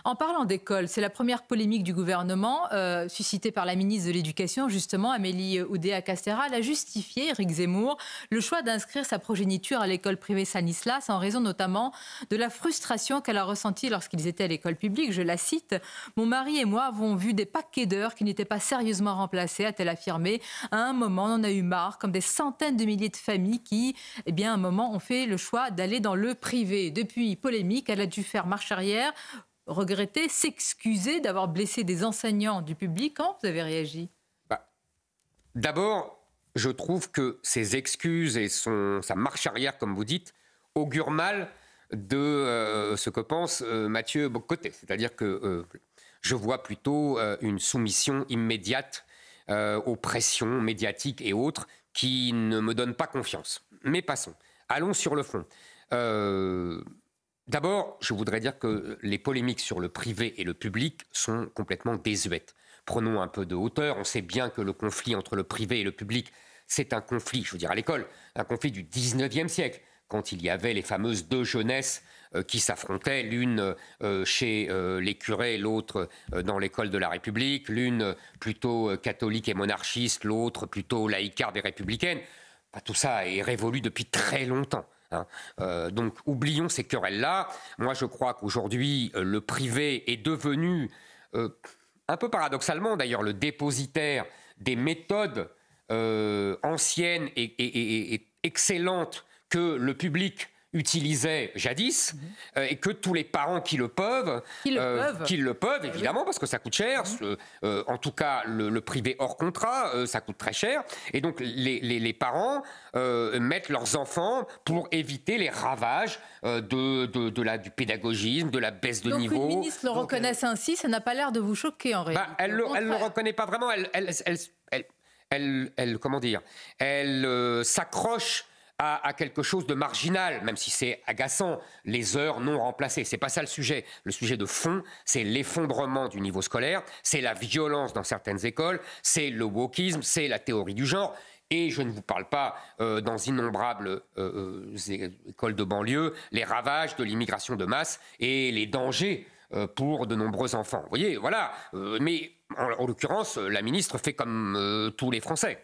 En parlant d'école, c'est la première polémique du gouvernement, suscitée par la ministre de l'Éducation, justement, Amélie Oudéa-Castéra. Elle a justifié, Éric Zemmour, le choix d'inscrire sa progéniture à l'école privée Stanislas, en raison notamment de la frustration qu'elle a ressentie lorsqu'ils étaient à l'école publique. Je la cite: Mon mari et moi avons vu des paquets d'heures qui n'étaient pas sérieusement remplacées, a-t-elle affirmé. À un moment, on en a eu marre, comme des centaines de milliers de familles qui, à un moment, ont fait le choix d'aller dans le privé. Depuis, polémique, elle a dû faire marche arrière, regretter, s'excuser d'avoir blessé des enseignants du public. Comment vous avez réagi? Bah, D'abord, je trouve que ses excuses et sa marche arrière, comme vous dites, augurent mal de ce que pense Mathieu Bock-Côté. C'est-à-dire que je vois plutôt une soumission immédiate aux pressions médiatiques et autres qui ne me donnent pas confiance. Mais passons. Allons sur le fond. D'abord, je voudrais dire que les polémiques sur le privé et le public sont complètement désuètes. Prenons un peu de hauteur. On sait bien que le conflit entre le privé et le public, c'est un conflit, je veux dire à l'école, un conflit du 19e siècle, quand il y avait les fameuses deux jeunesses qui s'affrontaient, l'une chez les curés, l'autre dans l'école de la République, l'une plutôt catholique et monarchiste, l'autre plutôt laïcarde et républicaine. Tout ça est révolu depuis très longtemps. Donc oublions ces querelles-là. Moi, je crois qu'aujourd'hui, le privé est devenu, un peu paradoxalement d'ailleurs, le dépositaire des méthodes anciennes et excellentes que le public utilisait jadis, et que tous les parents qui le peuvent, évidemment, parce que ça coûte cher, en tout cas le privé hors contrat, ça coûte très cher, et donc les parents mettent leurs enfants pour éviter les ravages du pédagogisme, de la baisse de Donc niveau. une ministre le reconnaisse ainsi, ça n'a pas l'air de vous choquer en réalité. Elle le reconnaît pas vraiment, comment dire, elle s'accroche à quelque chose de marginal, même si c'est agaçant, les heures non remplacées. C'est pas ça le sujet. Le sujet de fond, c'est l'effondrement du niveau scolaire, c'est la violence dans certaines écoles, c'est le wokisme, c'est la théorie du genre. Et je ne vous parle pas, dans innombrables écoles de banlieue, les ravages de l'immigration de masse et les dangers pour de nombreux enfants. Vous voyez, voilà. Mais en l'occurrence, la ministre fait comme tous les Français.